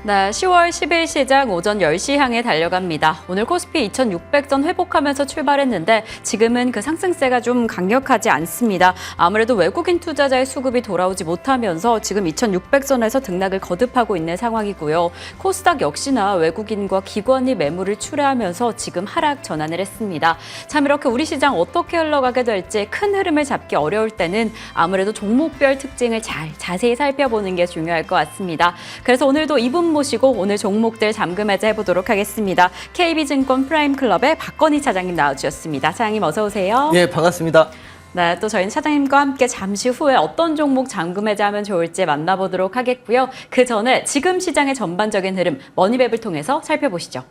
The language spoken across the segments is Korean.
네, 10월 10일 시장 오전 10시 향해 달려갑니다. 오늘 코스피 2600선 회복하면서 출발했는데 지금은 그 상승세가 좀 강력하지 않습니다. 아무래도 외국인 투자자의 수급이 돌아오지 못하면서 지금 2600선에서 등락을 거듭하고 있는 상황이고요. 코스닥 역시나 외국인과 기관이 매물을 출회하면서 지금 하락 전환을 했습니다. 참 이렇게 우리 시장 어떻게 흘러가게 될지 큰 흐름을 잡기 어려울 때는 아무래도 종목별 특징을 자세히 살펴보는 게 중요할 것 같습니다. 그래서 오늘도 이분 모시고 오늘 종목들 잠금 해제해보도록 하겠습니다. KB증권 프라임클럽의 박건희 차장님 나와주셨습니다. 차장님 어서 오세요. 네, 반갑습니다. 네, 또 저희는 차장님과 함께 잠시 후에 어떤 종목 잠금 해제하면 좋을지 만나보도록 하겠고요. 그 전에 지금 시장의 전반적인 흐름 머니맵을 통해서 살펴보시죠.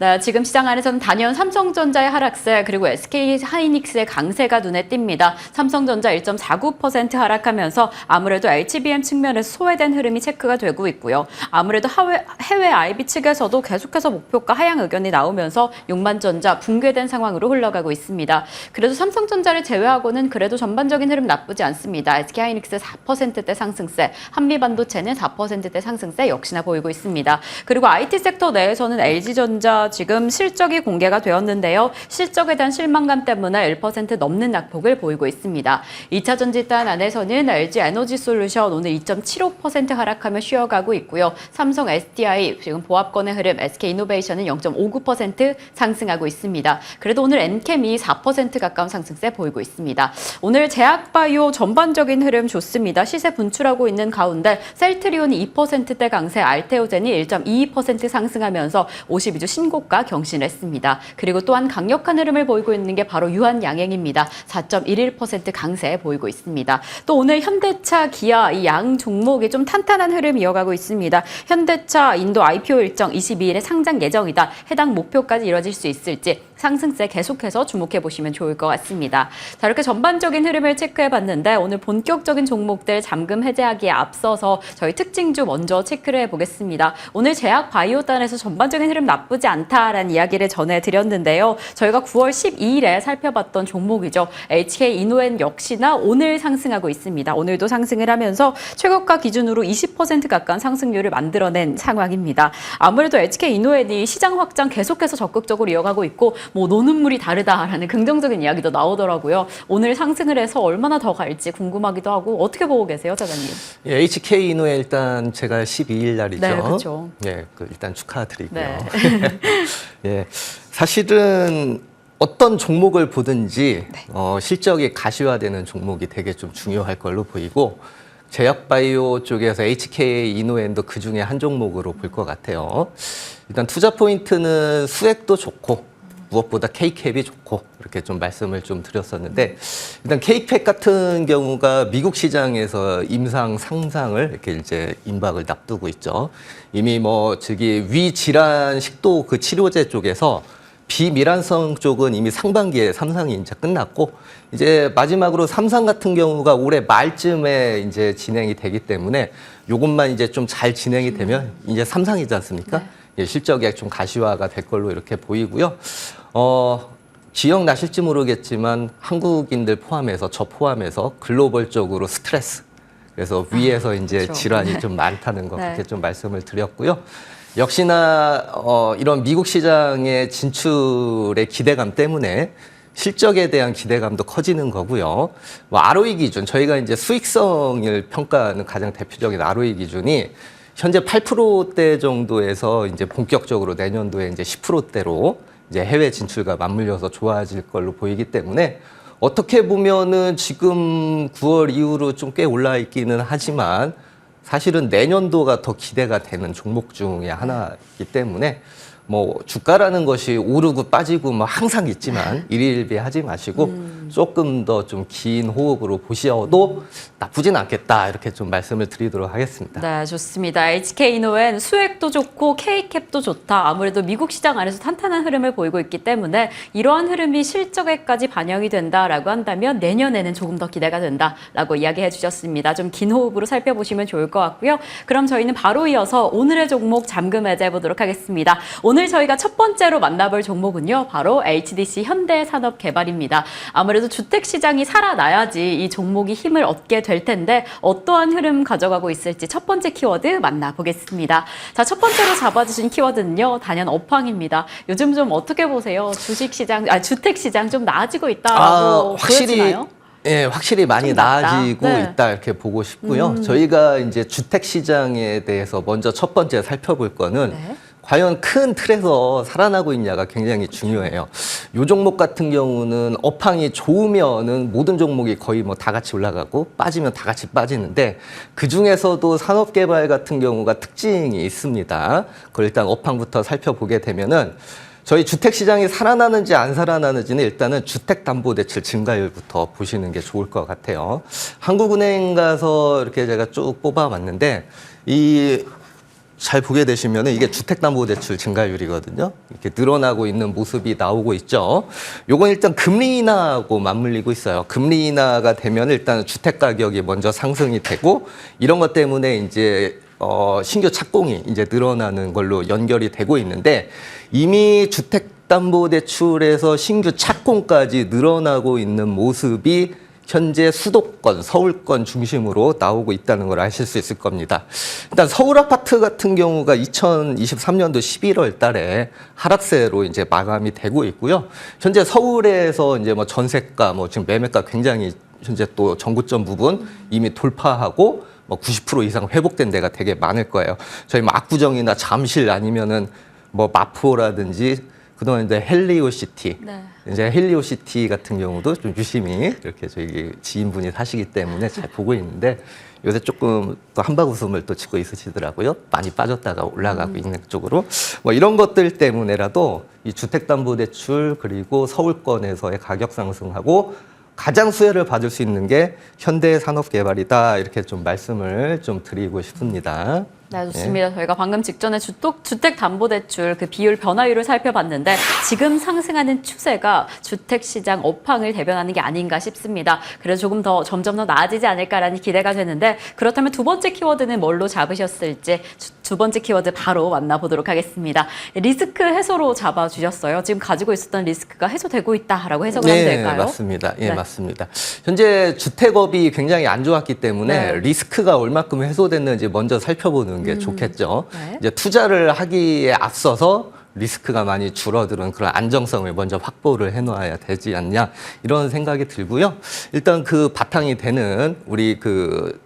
네, 지금 시장 안에서는 단연 삼성전자의 하락세 그리고 SK하이닉스의 강세가 눈에 띕니다. 삼성전자 1.49% 하락하면서 아무래도 HBM 측면에서 소외된 흐름이 체크가 되고 있고요. 아무래도 해외 IB 측에서도 계속해서 목표가 하향 의견이 나오면서 6만전자 붕괴된 상황으로 흘러가고 있습니다. 그래도 삼성전자를 제외하고는 그래도 전반적인 흐름 나쁘지 않습니다. SK하이닉스 4%대 상승세, 한미반도체는 4%대 상승세 역시나 보이고 있습니다. 그리고 IT 섹터 내에서는 LG전자 지금 실적이 공개가 되었는데요. 실적에 대한 실망감 때문에 1% 넘는 낙폭을 보이고 있습니다. 2차 전지단 안에서는 LG 에너지솔루션 오늘 2.75% 하락하며 쉬어가고 있고요. 삼성 SDI 지금 보합권의 흐름, SK이노베이션은 0.59% 상승하고 있습니다. 그래도 오늘 엔캠이 4% 가까운 상승세 보이고 있습니다. 오늘 제약바이오 전반적인 흐름 좋습니다. 시세 분출하고 있는 가운데 셀트리온이 2%대 강세, 알테오젠이 1.22% 상승하면서 52주 신고 가 경신했습니다. 그리고 또한 강력한 흐름을 보이고 있는 게 바로 유한양행입니다. 4.11% 강세 보이고 있습니다. 또 오늘 현대차, 기아 이 양 종목이 좀 탄탄한 흐름 이어가고 있습니다. 현대차 인도 IPO 일정 22일에 상장 예정이다. 해당 목표까지 이뤄질 수 있을지 상승세 계속해서 주목해 보시면 좋을 것 같습니다. 자, 이렇게 전반적인 흐름을 체크해 봤는데 오늘 본격적인 종목들 잠금 해제하기에 앞서서 저희 특징주 먼저 체크를 해 보겠습니다. 오늘 제약 바이오단에서 전반적인 흐름 나쁘지 않다라는 이야기를 전해드렸는데요. 저희가 9월 12일에 살펴봤던 종목이죠. HK이노엔 역시나 오늘 상승하고 있습니다. 오늘도 상승을 하면서 최고가 기준으로 20% 가까운 상승률을 만들어낸 상황입니다. 아무래도 HK이노엔이 시장 확장 계속해서 적극적으로 이어가고 있고 노는 물이 다르다라는 긍정적인 이야기도 나오더라고요. 오늘 상승을 해서 얼마나 더 갈지 궁금하기도 하고 어떻게 보고 계세요, 차장님? 예, HK이노에 일단 제가 12일 날이죠. 네, 그렇죠. 예, 일단 축하드리고요. 네. 예, 사실은 어떤 종목을 보든지 실적이 가시화되는 종목이 되게 좀 중요할 걸로 보이고 제약바이오 쪽에서 HK이노엔도 그 중에 한 종목으로 볼 것 같아요. 일단 투자 포인트는 수익도 좋고 무엇보다 K캡이 좋고 이렇게 좀 말씀을 좀 드렸었는데 일단 K캡 같은 경우가 미국 시장에서 임상 상장을 이렇게 이제 임박을 앞두고 있죠. 이미 저기 위 질환 식도 그 치료제 쪽에서 비밀환성 쪽은 이미 상반기에 3상이 이제 끝났고 이제 마지막으로 3상 같은 경우가 올해 말쯤에 이제 진행이 되기 때문에 요것만 이제 좀 잘 진행이 되면 이제 3상이지 않습니까? 네. 예, 실적이 좀 가시화가 될 걸로 이렇게 보이고요. 기억나실지 모르겠지만 한국인들 포함해서 저 포함해서 글로벌적으로 스트레스 그래서 위에서 이제 그렇죠. 질환이 네. 좀 많다는 거 네. 그렇게 좀 말씀을 드렸고요. 역시나 이런 미국 시장의 진출의 기대감 때문에 실적에 대한 기대감도 커지는 거고요. ROE 기준 저희가 이제 수익성을 평가하는 가장 대표적인 ROE 기준이 현재 8%대 정도에서 이제 본격적으로 내년도에 이제 10%대로 이제 해외 진출과 맞물려서 좋아질 걸로 보이기 때문에 어떻게 보면은 지금 9월 이후로 좀 꽤 올라 있기는 하지만 사실은 내년도가 더 기대가 되는 종목 중에 하나이기 때문에 주가라는 것이 오르고 빠지고 항상 있지만 일일비하지 마시고 조금 더 좀 긴 호흡으로 보셔도 나쁘진 않겠다 이렇게 좀 말씀을 드리도록 하겠습니다. 네, 좋습니다. HK이노엔 수익도 좋고 K캡도 좋다. 아무래도 미국 시장 안에서 탄탄한 흐름을 보이고 있기 때문에 이러한 흐름이 실적에까지 반영이 된다라고 한다면 내년에는 조금 더 기대가 된다라고 이야기해 주셨습니다. 좀 긴 호흡으로 살펴보시면 좋을 것 같고요. 그럼 저희는 바로 이어서 오늘의 종목 잠금 해제해 보도록 하겠습니다. 오늘 저희가 첫 번째로 만나볼 종목은요. 바로 HDC 현대산업개발입니다. 아무래도 그래도 주택 시장이 살아나야지 이 종목이 힘을 얻게 될 텐데 어떠한 흐름 가져가고 있을지 첫 번째 키워드 만나보겠습니다. 자, 첫 번째로 잡아주신 키워드는요, 단연 업황입니다. 요즘 좀 어떻게 보세요? 주택 시장 좀 나아지고 있다고 보여지나요? 예, 확실히 많이 나아지고 네. 있다 이렇게 보고 싶고요. 저희가 이제 주택 시장에 대해서 먼저 첫 번째 살펴볼 거는 네. 과연 큰 틀에서 살아나고 있냐가 굉장히 중요해요. 요 종목 같은 경우는 업황이 좋으면은 모든 종목이 거의 뭐 다 같이 올라가고 빠지면 다 같이 빠지는데 그 중에서도 산업개발 같은 경우가 특징이 있습니다. 그걸 일단 업황부터 살펴보게 되면은 저희 주택 시장이 살아나는지 안 살아나는지는 일단은 주택담보대출 증가율부터 보시는 게 좋을 것 같아요. 한국은행 가서 이렇게 제가 쭉 뽑아봤는데 잘 보게 되시면 이게 주택담보대출 증가율이거든요. 이렇게 늘어나고 있는 모습이 나오고 있죠. 요건 일단 금리 인하하고 맞물리고 있어요. 금리 인하가 되면 일단 주택 가격이 먼저 상승이 되고 이런 것 때문에 이제 신규 착공이 이제 늘어나는 걸로 연결이 되고 있는데 이미 주택담보대출에서 신규 착공까지 늘어나고 있는 모습이 현재 수도권, 서울권 중심으로 나오고 있다는 걸 아실 수 있을 겁니다. 일단 서울 아파트 같은 경우가 2023년도 11월 달에 하락세로 이제 마감이 되고 있고요. 현재 서울에서 이제 뭐 전세가, 뭐 지금 매매가 굉장히 현재 또 전고점 부분 이미 돌파하고 뭐 90% 이상 회복된 데가 되게 많을 거예요. 저희 뭐 압구정이나 잠실 아니면은 뭐 마포라든지 그동안 이제 헬리오시티, 네. 이제 헬리오시티 같은 경우도 좀 유심히 이렇게 저희 지인분이 사시기 때문에 잘 보고 있는데 요새 조금 또 한바구음을 또 치고 있으시더라고요. 많이 빠졌다가 올라가고 있는 쪽으로. 뭐 이런 것들 때문에라도 이 주택담보대출 그리고 서울권에서의 가격 상승하고 가장 수혜를 받을 수 있는 게 현대산업개발이다 이렇게 좀 말씀을 좀 드리고 싶습니다. 네, 좋습니다. 저희가 방금 직전에 주택담보대출 그 비율 변화율을 살펴봤는데 지금 상승하는 추세가 주택시장 업황을 대변하는 게 아닌가 싶습니다. 그래서 조금 더 점점 더 나아지지 않을까라는 기대가 되는데 그렇다면 두 번째 키워드는 뭘로 잡으셨을지 두 번째 키워드 바로 만나보도록 하겠습니다. 리스크 해소로 잡아주셨어요. 지금 가지고 있었던 리스크가 해소되고 있다라고 해석을 하면 될까요? 맞습니다. 예, 네. 맞습니다. 현재 주택업이 굉장히 안 좋았기 때문에 네. 리스크가 얼마큼 해소됐는지 먼저 살펴보는 게 좋겠죠. 네. 이제 투자를 하기에 앞서서 리스크가 많이 줄어드는 그런 안정성을 먼저 확보를 해놔야 되지 않냐 이런 생각이 들고요. 일단 그 바탕이 되는 우리 그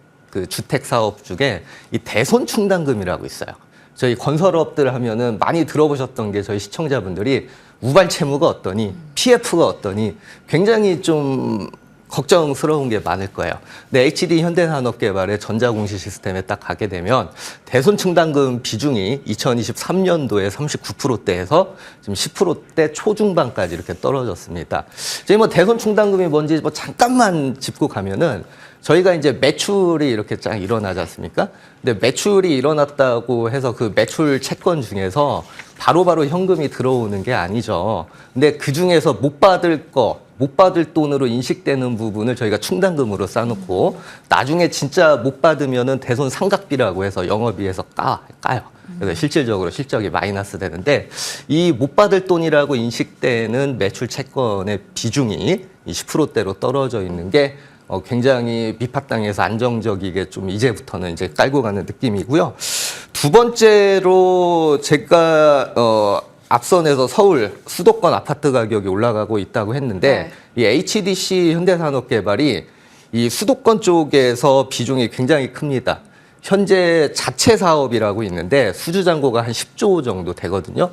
주택 사업 중에 이 대손 충당금이라고 있어요. 저희 건설업들 하면은 많이 들어보셨던 게 저희 시청자분들이 우발 채무가 어떠니 PF가 어떠니 굉장히 좀 걱정스러운 게 많을 거예요. 근데 HD 현대산업개발의 전자공시 시스템에 딱 가게 되면 대손충당금 비중이 2023년도에 39%대에서 지금 10%대 초중반까지 이렇게 떨어졌습니다. 저희 뭐 대손충당금이 뭔지 뭐 잠깐만 짚고 가면은 저희가 이제 매출이 이렇게 쫙 일어나지 않습니까? 근데 매출이 일어났다고 해서 그 매출 채권 중에서 바로바로 현금이 들어오는 게 아니죠. 근데 그 중에서 못 받을 돈으로 인식되는 부분을 저희가 충당금으로 쌓아놓고 나중에 진짜 못 받으면은 대손 상각비라고 해서 영업이익에서 까요. 그래서 실질적으로 실적이 마이너스 되는데 이 못 받을 돈이라고 인식되는 매출 채권의 비중이 20%대로 떨어져 있는 게 굉장히 밑바탕에서 안정적이게 좀 이제부터는 이제 깔고 가는 느낌이고요. 두 번째로 제가 앞선에서 서울 수도권 아파트 가격이 올라가고 있다고 했는데 이 HDC 현대산업개발이 이 수도권 쪽에서 비중이 굉장히 큽니다. 현재 자체 사업이라고 있는데 수주잔고가 한 10조 정도 되거든요.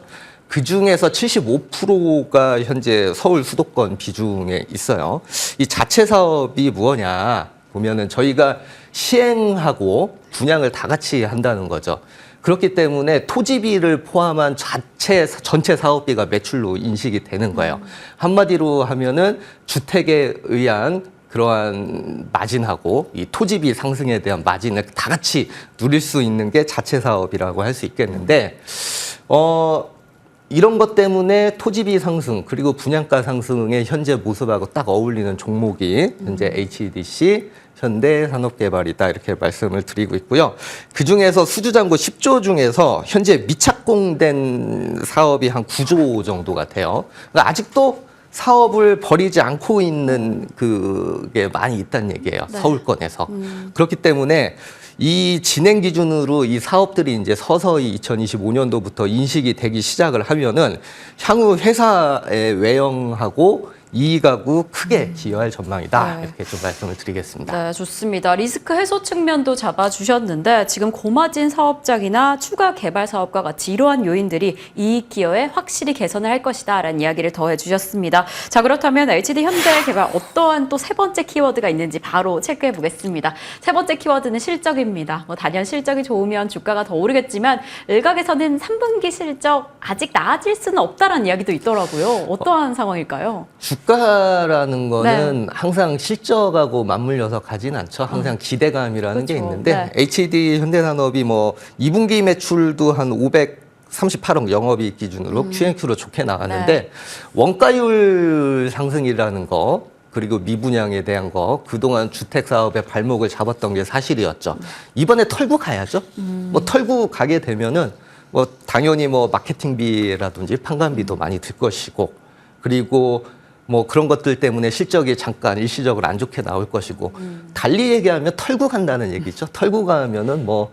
그 중에서 75%가 현재 서울 수도권 비중에 있어요. 이 자체 사업이 뭐냐 보면은 저희가 시행하고 분양을 다 같이 한다는 거죠. 그렇기 때문에 토지비를 포함한 전체 사업비가 매출로 인식이 되는 거예요. 한마디로 하면은 주택에 의한 그러한 마진하고 이 토지비 상승에 대한 마진을 다 같이 누릴 수 있는 게 자체 사업이라고 할 수 있겠는데, 이런 것 때문에 토지비 상승 그리고 분양가 상승의 현재 모습하고 딱 어울리는 종목이 현재 HDC 현대산업개발이다 이렇게 말씀을 드리고 있고요. 그중에서 수주잔고 10조 중에서 현재 미착공된 사업이 한 9조 정도가 돼요. 그러니까 아직도 사업을 벌이지 않고 있는 그게 많이 있다는 얘기예요. 네. 서울권에서. 그렇기 때문에 이 진행 기준으로 이 사업들이 이제 서서히 2025년도부터 인식이 되기 시작을 하면은 향후 회사의 외형하고 이익하고 크게 기여할 전망이다. 네. 이렇게 좀 말씀을 드리겠습니다. 네, 좋습니다. 리스크 해소 측면도 잡아주셨는데 지금 고마진 사업장이나 추가 개발 사업과 같이 이러한 요인들이 이익 기여에 확실히 개선을 할 것이다 라는 이야기를 더해 주셨습니다. 자, 그렇다면 LGD 현대개발 어떠한 또 세 번째 키워드가 있는지 바로 체크해 보겠습니다. 세 번째 키워드는 실적입니다. 뭐 단연 실적이 좋으면 주가가 더 오르겠지만 일각에서는 3분기 실적 아직 나아질 수는 없다라는 이야기도 있더라고요. 어떠한 상황일까요? 주가라는 거는 항상 실적하고 맞물려서 가진 않죠. 항상 기대감이라는 게 그렇죠. 있는데 네. HD 현대산업이 뭐 2분기 매출도 한 538억 영업이익 기준으로 QNQ로 좋게 나갔는데 네. 원가율 상승이라는 거 그리고 미분양에 대한 거 그동안 주택 사업의 발목을 잡았던 게 사실이었죠. 이번에 털고 가야죠. 뭐 털고 가게 되면은 뭐 당연히 뭐 마케팅비라든지 판관비도 많이 들 것이고 그리고 뭐 그런 것들 때문에 실적이 잠깐 일시적으로 안 좋게 나올 것이고 달리 얘기하면 털고 간다는 얘기죠. 털고 가면은 뭐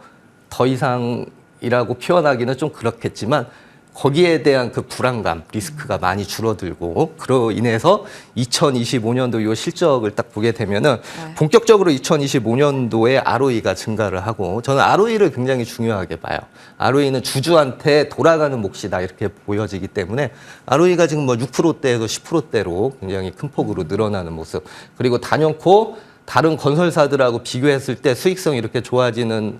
더 이상이라고 표현하기는 좀 그렇겠지만 거기에 대한 그 불안감, 리스크가 많이 줄어들고 그로 인해서 2025년도 요 실적을 딱 보게 되면은 본격적으로 2025년도에 ROE가 증가를 하고 저는 ROE를 굉장히 중요하게 봐요. ROE는 주주한테 돌아가는 몫이다 이렇게 보여지기 때문에 ROE가 지금 뭐 6%대에서 10%대로 굉장히 큰 폭으로 늘어나는 모습. 그리고 단연코 다른 건설사들하고 비교했을 때 수익성이 이렇게 좋아지는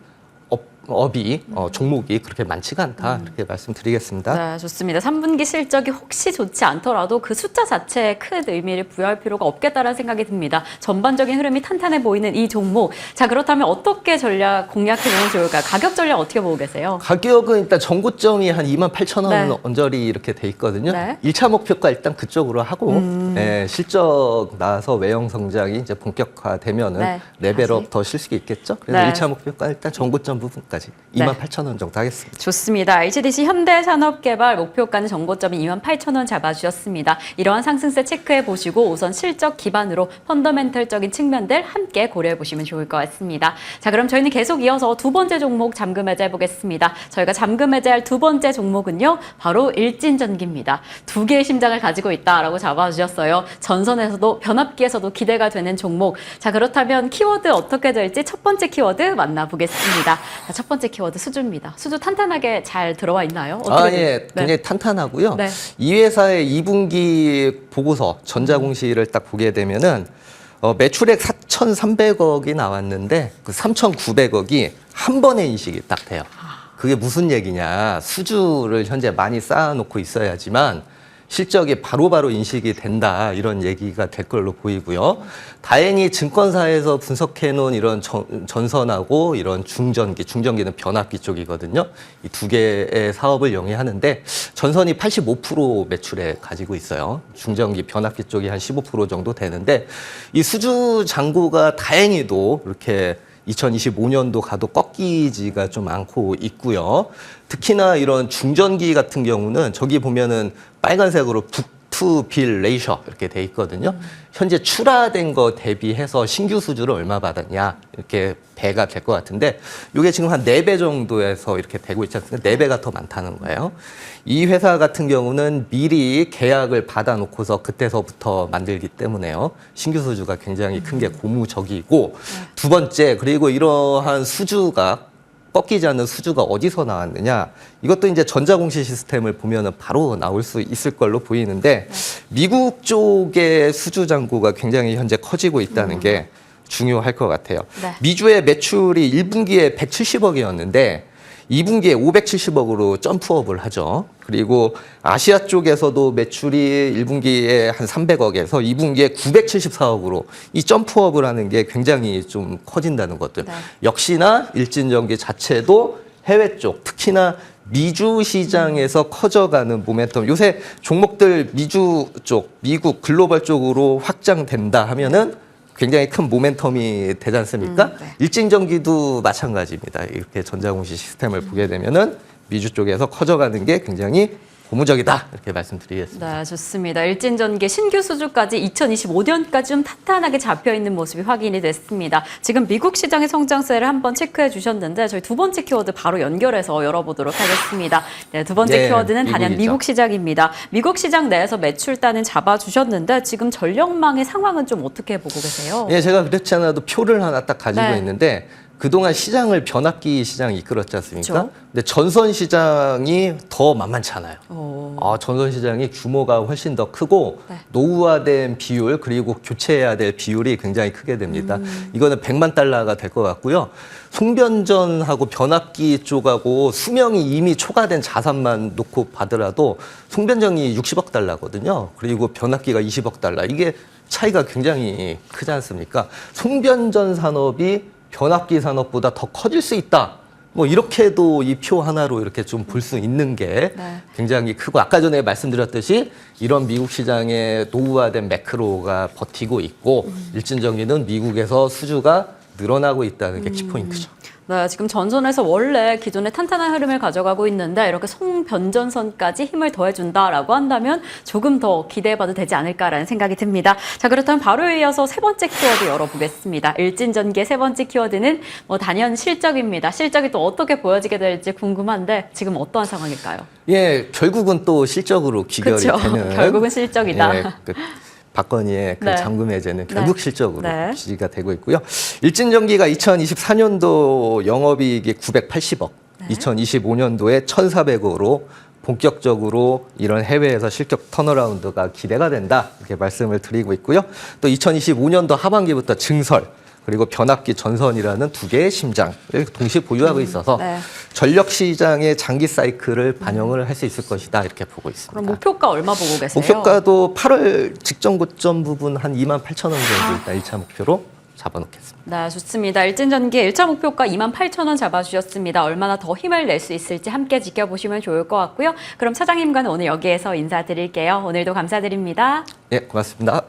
종목이 그렇게 많지가 않다 이렇게 말씀드리겠습니다. 네, 좋습니다. 3분기 실적이 혹시 좋지 않더라도 그 숫자 자체에 큰 의미를 부여할 필요가 없겠다라는 생각이 듭니다. 전반적인 흐름이 탄탄해 보이는 이 종목. 자, 그렇다면 어떻게 전략 공략해보면 좋을까요? 가격 전략 어떻게 보고 계세요? 가격은 일단 전고점이 한 28,000원 네. 언저리 이렇게 돼 있거든요. 네. 1차 목표가 일단 그쪽으로 하고 네, 실적 나서 외형 성장이 이제 본격화되면은 네, 레벨업 다시. 더 실 수 있겠죠. 그래서 네. 1차 목표가 일단 전고점 부분까지 네. 28,000원 정도 하겠습니다. 좋습니다. HDC 현대산업개발 목표가는 정고점이 28,000원 잡아주셨습니다. 이러한 상승세 체크해 보시고 우선 실적 기반으로 펀더멘털적인 측면들 함께 고려해 보시면 좋을 것 같습니다. 자, 그럼 저희는 계속 이어서 두 번째 종목 잠금 해제해 보겠습니다. 저희가 잠금 해제할 두 번째 종목은요, 바로 일진전기입니다. 두 개의 심장을 가지고 있다라고 잡아주셨어요. 전선에서도 변압기에서도 기대가 되는 종목. 자, 그렇다면 키워드 어떻게 될지 첫 번째 키워드 만나보겠습니다. 자, 첫 번째 키워드 수주입니다. 수주 탄탄하게 잘 들어와 있나요? 예, 굉장히 탄탄하고요. 네. 이 회사의 2분기 보고서 전자공시를 딱 보게 되면은 매출액 4,300억이 나왔는데 그 3,900억이 한 번에 인식이 딱 돼요. 그게 무슨 얘기냐? 수주를 현재 많이 쌓아놓고 있어야지만 실적이 바로바로 인식이 된다 이런 얘기가 될 걸로 보이고요. 다행히 증권사에서 분석해 놓은 이런 전선하고 이런 중전기는 변압기 쪽이거든요. 이 두 개의 사업을 영위하는데 전선이 85% 매출에 가지고 있어요. 중전기 변압기 쪽이 한 15% 정도 되는데 이 수주 잔고가 다행히도 이렇게 2025년도 가도 꺾이지가 좀 않고 있고요. 특히나 이런 중전기 같은 경우는 저기 보면은 빨간색으로 북투빌 레이셔 이렇게 돼 있거든요. 현재 출하된 거 대비해서 신규 수주를 얼마 받았냐 이렇게 배가 될 것 같은데 이게 지금 한 4배 정도에서 이렇게 되고 있지 않습니까? 4배가 더 많다는 거예요. 이 회사 같은 경우는 미리 계약을 받아놓고서 그때서부터 만들기 때문에요. 신규 수주가 굉장히 큰 게 고무적이고 두 번째 그리고 이러한 수주가 꺾이지 않는 수주가 어디서 나왔느냐 이것도 이제 전자공시 시스템을 보면은 바로 나올 수 있을 걸로 보이는데 미국 쪽의 수주 잔고가 굉장히 현재 커지고 있다는 게 중요할 것 같아요. 네. 미주의 매출이 1분기에 170억이었는데 2분기에 570억으로 점프업을 하죠. 그리고 아시아 쪽에서도 매출이 1분기에 한 300억에서 2분기에 974억으로 이 점프업을 하는 게 굉장히 좀 커진다는 것들. 네. 역시나 일진전기 자체도 해외 쪽, 특히나 미주 시장에서 커져가는 모멘텀. 요새 종목들 미주 쪽, 미국 글로벌 쪽으로 확장된다 하면은 굉장히 큰 모멘텀이 되지 않습니까? 네. 일진전기도 마찬가지입니다. 이렇게 전자공시 시스템을 보게 되면은 미주 쪽에서 커져가는 게 굉장히 고무적이다 이렇게 말씀드리겠습니다. 네, 좋습니다. 일진전기 신규 수주까지 2025년까지 좀 탄탄하게 잡혀 있는 모습이 확인이 됐습니다. 지금 미국 시장의 성장세를 한번 체크해 주셨는데 저희 두 번째 키워드 바로 연결해서 열어보도록 하겠습니다. 네, 두 번째 네, 키워드는 단연 미국이죠. 미국 시장입니다. 미국 시장 내에서 매출단은 잡아주셨는데 지금 전력망의 상황은 좀 어떻게 보고 계세요? 예, 제가 그렇지 않아도 표를 하나 딱 가지고 네. 있는데 그동안 시장을 변압기 시장이 이끌었지 않습니까? 그렇죠. 근데 전선 시장이 더 만만치 않아요. 오. 전선 시장이 규모가 훨씬 더 크고 네. 노후화된 비율 그리고 교체해야 될 비율이 굉장히 크게 됩니다. 이거는 100만 달러가 될 것 같고요. 송변전하고 변압기 쪽하고 수명이 이미 초과된 자산만 놓고 봐더라도 송변전이 60억 달러거든요. 그리고 변압기가 20억 달러. 이게 차이가 굉장히 크지 않습니까? 송변전 산업이 변압기 산업보다 더 커질 수 있다. 뭐 이렇게도 이 표 하나로 이렇게 좀 볼 수 있는 게 네. 굉장히 크고 아까 전에 말씀드렸듯이 이런 미국 시장의 노후화된 매크로가 버티고 있고 일진전기는 미국에서 수주가 늘어나고 있다는 게 키포인트죠. 네, 지금 전선에서 원래 기존의 탄탄한 흐름을 가져가고 있는데 이렇게 송변전선까지 힘을 더해준다라고 한다면 조금 더 기대해봐도 되지 않을까라는 생각이 듭니다. 자, 그렇다면 바로 이어서 세 번째 키워드 열어보겠습니다. 일진전기의 세 번째 키워드는 단연 실적입니다. 실적이 또 어떻게 보여지게 될지 궁금한데 지금 어떠한 상황일까요? 예, 결국은 또 실적으로 귀결이 그렇죠. 되는. 결국은 실적이다. 예, 박건희의 그 네. 잠금 해제는 결국 네. 실적으로 네. 지지가 되고 있고요. 일진전기가 2024년도 영업이익이 980억, 2025년도에 1,400억으로 본격적으로 이런 해외에서 실적 턴어라운드가 기대가 된다 이렇게 말씀을 드리고 있고요. 또 2025년도 하반기부터 증설 그리고 변압기 전선이라는 두 개의 심장을 동시에 보유하고 있어서 네. 전력 시장의 장기 사이클을 반영을 할 수 있을 것이다 이렇게 보고 있습니다. 그럼 목표가 얼마 보고 계세요? 목표가도 8월 직전 고점 부분 한 28,000원 정도 일단 1차 목표로 잡아놓겠습니다. 네, 좋습니다. 일진전기 1차 목표가 28,000원 잡아주셨습니다. 얼마나 더 힘을 낼 수 있을지 함께 지켜보시면 좋을 것 같고요. 그럼 차장님과는 오늘 여기에서 인사드릴게요. 오늘도 감사드립니다. 예, 고맙습니다.